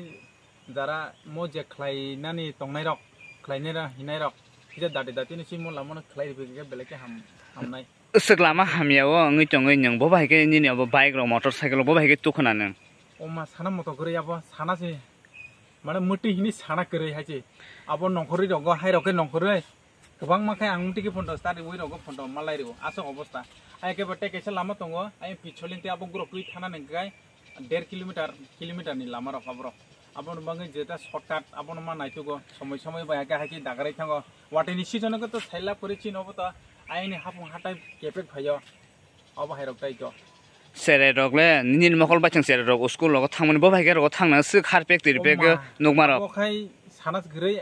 जारा म जे खालायनानि तंनाय रक खालायनो हिनाय रक जे दादि दातिनि सिम लामनो खालायबो बेलेके हामनाय सगलामा हामियाव ngै tongै नों बो बाहायके निनि अब बाइक र मोटर साइकेल बो बाहायके तुखना नों ओमा साना मत गरै अब सानासे माने मति हिनि साना गरै हाजे अब नंखरै रग हाय रके नंखरै गोबां माखाय आं मुटिके फन्द स्टार्टिं वइ रग फन्द मालाय रो आसो अबस्था आइ के बटे केसे लामा दङ आइ पिछलिंते आबो ग्रुपै थाना नंगाय 1.5 किलोमीटर नि लामा र फाब्र आबन बाङै जेता शॉर्टकाट आबन मा नाइतुगो समय समय बायाके हाकि दागराय थाङो वाटेनि सिजनको त थाइला परिचिन अब त आइनि हाफुं हाटाय केपेक फायो अब हायरक ताइतो सेरे रगले निन मखल बाचों सेरे रग स्कुल लग थांमोन बो भाइगे रग थांना सो खारपेक तिरपेक नगमार बखाय सानास गरै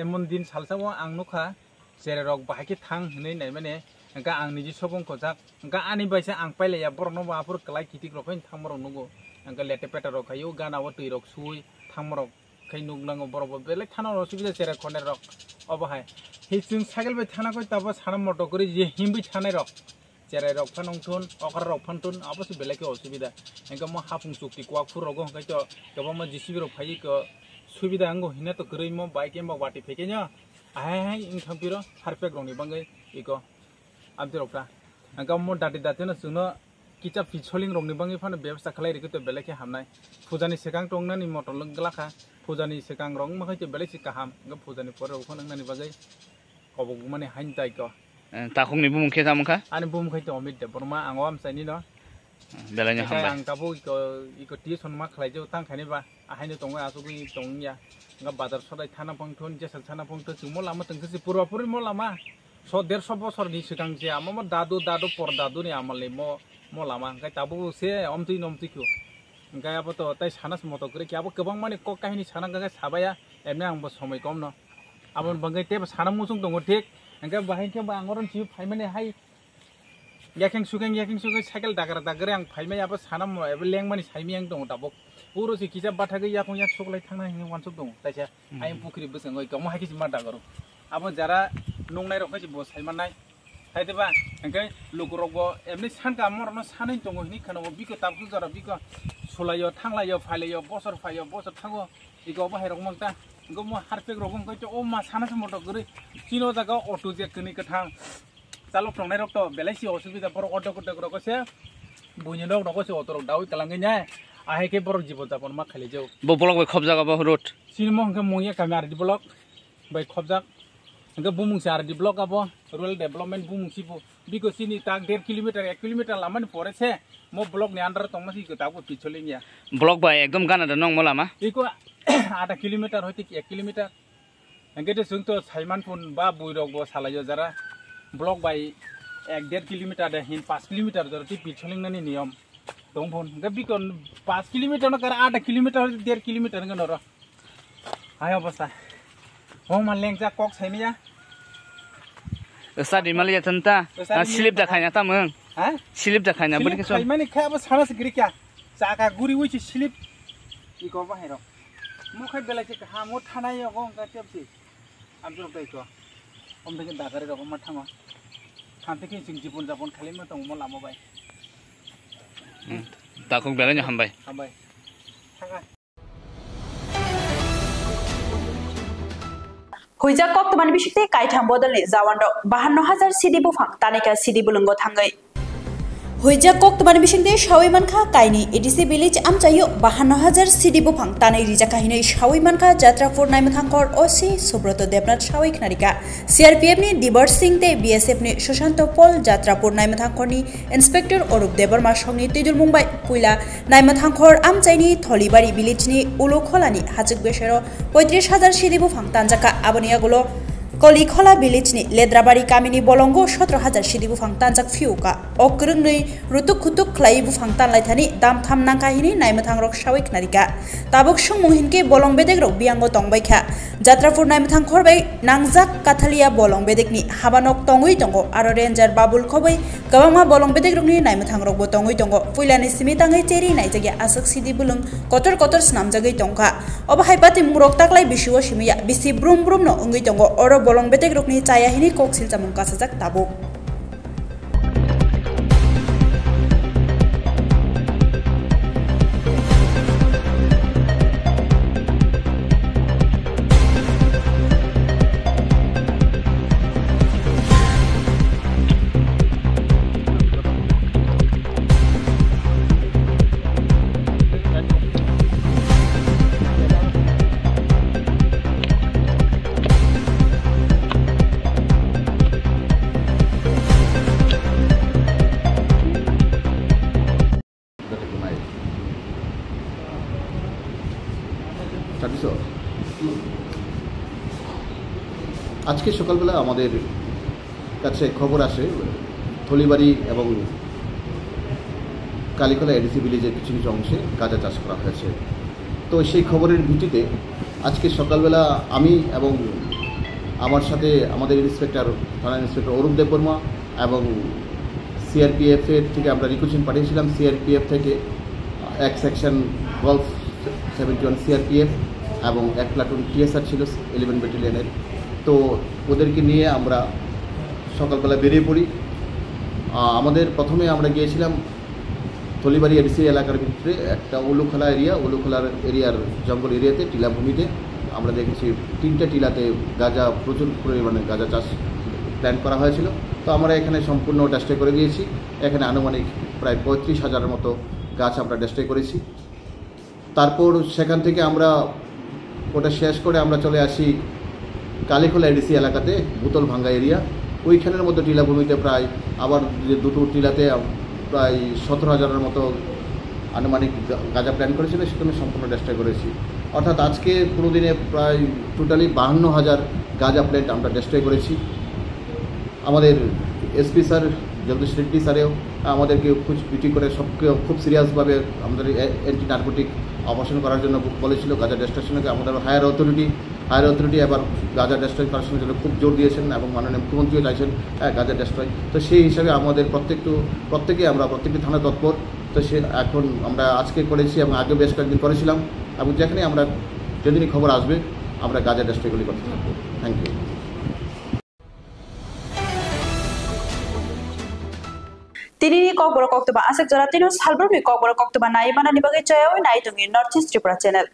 एमन दिन सालसाव आं नुखा सेरे रग बाहायके थां हनै नाय माने गा आं निजि सबंखौ जाक गा आनि बायसा आं पाइलाया बरनो माफोर कलाय किटिक रखै थांमरो नुगो आं लेटे पेटा रखायो गानाव तै रक सुइ थांमरो खै नुगनांगो बरबो बेले थाना असुबिदा सेरे खने रक अबहाय हिसिं साइकेल बाय थाना कय ताबो साना मटो करि जे हिमबि थानाय रक सेरे रक फानंथुन अखर रक फानथुन अबसि बेलेके असुबिदा एंगा म हाफुं चुक्ति क्वा फुर रगो हकै त गबा म जिसिबि रक फायि क सुबिदा आंगो हिना त गरै म बाइक एम बाटी फेकेन्या आहाय इन थांपिरो हारपेक रंनि बाङै इको आबदिरफ्रा आंगा म दादि दातेना सुनो किताब पिछलिं रंनि बाङै फानो व्यवस्था खालाय रिको त बेलेके हामनाय फुजानि सेकां टंनानि मटल लंगलाखा फुजानि सेकां रं माखै त बेलेके काहाम ग फुजानि पर रखो नंनानि बागै कबगु माने हाइन ताइको ताखुंनि बुमुखे जामखा आनि बुमुखै त अमित दे बरमा आंगो आमसाइनि न बेलानि हामबाय आं काबो इको टिउसन मा खालायजो तांखानि बा आहायनो दङ आसुगै दंनिया गा बाजार सदाय थाना पंथुन जेसल थाना पंथुन जुमो लामा तंखसि पुरवापुरि म लामा 150 बছरनि सिगां जे आमा दादु पर दादुनि आमाले म लामा गाय ताबो से अमति नमतिखौ गाय अब त ताइ सानास मत करे कि अब गोबां माने क काहिनी साना गाय साबाया एमने आंबो समय कम न आबन बंगै टेब साना मुसुं दङ ठीक गाय बाहायके बा आंगरन थि फाइमाने हाय याकिं सुगै साइकेल दागरे आं फाइमाय अब साना म एबे लेंमानि साइमि आं दङ दाबो पुरो से किजा बाथागै याखं याक सकलाय थांना हिं वानसुक दङ ताइसा आइ पुखरि बसङै गम हाकिसि मा दागरो अब जारा नंनाय रखै बो साइमानाय थाइदेबा ओंखाय लुगरगो एमनि सानका मरनो सानै दङ हिनि खानो बिको ताबु जरा बिको सुलायो थांलायो फाइलायो बसर फायो बसर थाङो इको बाहेरक मंता गम हारपेक रगम गय ओ मा सानास मट गरै चिनो जागा अटो जे कनि कथां चालु फ्रंनाय रक्तो बेलायसि असुबिदा बर अटो कटक रगसे बुनि नग नगसे अटो रग दाउ कलांगैना आहायके बर जीवन जापन मा खालि जौ बो ब्लक बै खबजागा बो रोड सिनेमा हंके मोया कामार दि ब्लक बै खबजाक हंके बुमुंसि आर दि ब्लक आबो रुरल डेभलपमेन्ट बुमुंसि बु बिको सिनि ताक 1.5 किलोमीटर 1 किलोमीटर लामानि परेसे म ब्लक नि अंडर तंगमासि को ताबो पिछलिनिया ब्लक बाय एकदम गाना द नंग मलामा इको आधा किलोमीटर होति 1 किलोमीटर हंके ते सुंग तो साइमानपुन बा बुइरग बो सालायो जरा ब्लक बाय 1.5 किलोमीटर दे हिन 5 किलोमीटर जरति पिछलिंगनि नियम दंफोन बिको 5 किलोमीटर न कर आधा किलोमीटर 1.5 किलोमीटर गन र हाय अवस्था हो मा लेंजा कक छैनिया सादि मालिया तन्ता स्लिप देखायना तामों हा स्लिप देखायना बनि के सो माने खाबो सानास ग्रिक्या जागा गुरि वइछि स्लिप इको बाहेर मुखै बेलाचे हा मो थानाय हो गा टेपसि आमजो दैको अमदे दागारे रग मा थाङो सानतेके जों जीवन जापन खालि मा दङ म लामबाय ताखुं बेलानि हामबाय थाङा हुइजा कक तमानि बिसिते काइथाम बदलनि जावान्द 52,000 सिडि बुफां तानिका सिडि बुलंगो थाङै हुइजा कक तमानि बिसिते शावै मानखा काइनि एडिसि विलेज आमचायो 52,000 सिडि बुफां तानै रिजा काहिनै शावै मानखा जात्रापुर नाइमथांखर ओसि सुब्रत देबनाथ शावै खनारिका सीआरपीएफ नि दिबर सिंह ते बीएसएफ नि सुशांत पल जात्रापुर नाइमथांखरनि इंस्पेक्टर अरुप देबरमा संनि तिदुल मुंबाई पुइला नाइमथांखर आमचाइनि थलिबारि विलेजनि उलुखलानि हाजक बेसेरो 35,000 सिडि बुफां तानजाका आबनियागुलो कलिखला विलेजनि लेद्राबारि गामिनि बलंगो 17,000 सिडि बुफां तानजाक फिउका अक्रंनै रुतुक खुतुक खलाई बुफां तानलायथानि दामथाम नांकाहिनि नाइमथां रक शावै खनारिका ताबक सुंमुहिनके बलं बेदेक रक बियांगो तंबायखा जात्रापुर नाइमथां खरबाय नांजाक काथालिया बलं बेदेकनि हाबानक तंगै दंगो आरो रेंजार बाबुल खबै गबांमा बलं बेदेक रकनि नाइमथां रकबो तंगै दंगो पुइलानि सिमिताङै चेरि नाइजागि आसक सिडि बुलुं कतर कतर स्नामजागै तंखा अबहायपाति मुरक ताकलाय बिसिव सिमिया बिसि ब्रुम ब्रुम न अंगै दंगो अरो बलं बेदेक रकनि चायाहिनि कक्सिल जामुं कासाजाक ताबो আজকে সকালবেলা আমাদের কাছে খবর আসে থলিবাড়ি এবং কালীখোলা এডিসি ভিলেজের কিছু কিছু অংশে গাঁজা চাষ করা হয়েছে। তো সেই খবরের ভিত্তিতে আজকে সকালবেলা আমি এবং আমার সাথে আমাদের ইন্সপেক্টর থানা ইন্সপেক্টর অরূপ দেববর্মা এবং সিআরপিএফের থেকে আমরা রিকুয়েশন পাঠিয়েছিলাম। সিআরপিএফ থেকে এক সেকশন গলফ 71 সিআরপিএফ এবং এক প্লাটুন টিএসআর ছিল 11 ব্যাটালিয়নের। তো ওদেরকে নিয়ে আমরা সকালবেলা বেরিয়ে পড়ি। আমাদের প্রথমে আমরা গিয়েছিলাম থলিবাড়ি এডিসি এলাকার ভিতরে একটা উলুখোলা উলুখোলার এরিয়ার জঙ্গল এরিয়াতে টিলাভূমিতে আমরা দেখেছি 3টা টিলাতে গাঁজা প্রচুর পরিমাণে গাঁজা চাষ প্ল্যান করা হয়েছিল। তো আমরা এখানে সম্পূর্ণ ডেস্ট্রয় করে দিয়েছি। এখানে আনুমানিক প্রায় 35,000-এর মতো গাছ আমরা ডেস্ট্রয় করেছি। তারপর সেখান থেকে আমরা ওটা শেষ করে আমরা চলে আসি কালীখোলা এডিসি এলাকাতে বোতল ভাঙ্গা এরিয়া। ওইখানের মতো টিলাভূমিতে প্রায় আবার যে দুটো টিলাতে প্রায় 17,000-এর মতো আনুমানিক গাঁজা প্ল্যান করেছিল, সেখানে সম্পূর্ণ ডেস্ট্রয় করেছি। অর্থাৎ আজকে পুরো দিনে প্রায় টোটালি 52,000 গাঁজা প্ল্যান্ট আমরা ডেস্ট্রয় করেছি। আমাদের এসপি স্যার জগদীশ রেড্ডি স্যারেও আমাদেরকে পিটি করে সবকে খুব সিরিয়াসভাবে আমাদের অ্যান্টি নার্কোটিক অপারেশন করার জন্য বলেছিল। গাঁজা ডেস্ট্রাকশনকে আমাদের হায়ার অথরিটি এবার গাঁজা ডেস্ট্রয় করার জন্য খুব জোর দিয়েছেন এবং মাননীয় মুখ্যমন্ত্রীও চাইছেন গাঁজা ডেস্ট্রয়। তো সেই হিসাবে আমাদের প্রত্যেকটি থানা তৎপর। তো সে এখন আমরা আজকে করেছি এবং আগে বেশ কয়েকদিন করেছিলাম এবং যেখানে আমরা যেদিনই খবর আসবে আমরা গাঁজা ডেস্ট্রয়গুলি করতে থাকবো। Thank you. তিনি ককবর কক্তবা আশেক জরা তিনো সালবরবি ককবর কক্তবা নাইবানা নিবাগে চয়াও নাইতুঙ্গি নর্থ ইস্ট ত্রিপুরা চ্যানেল।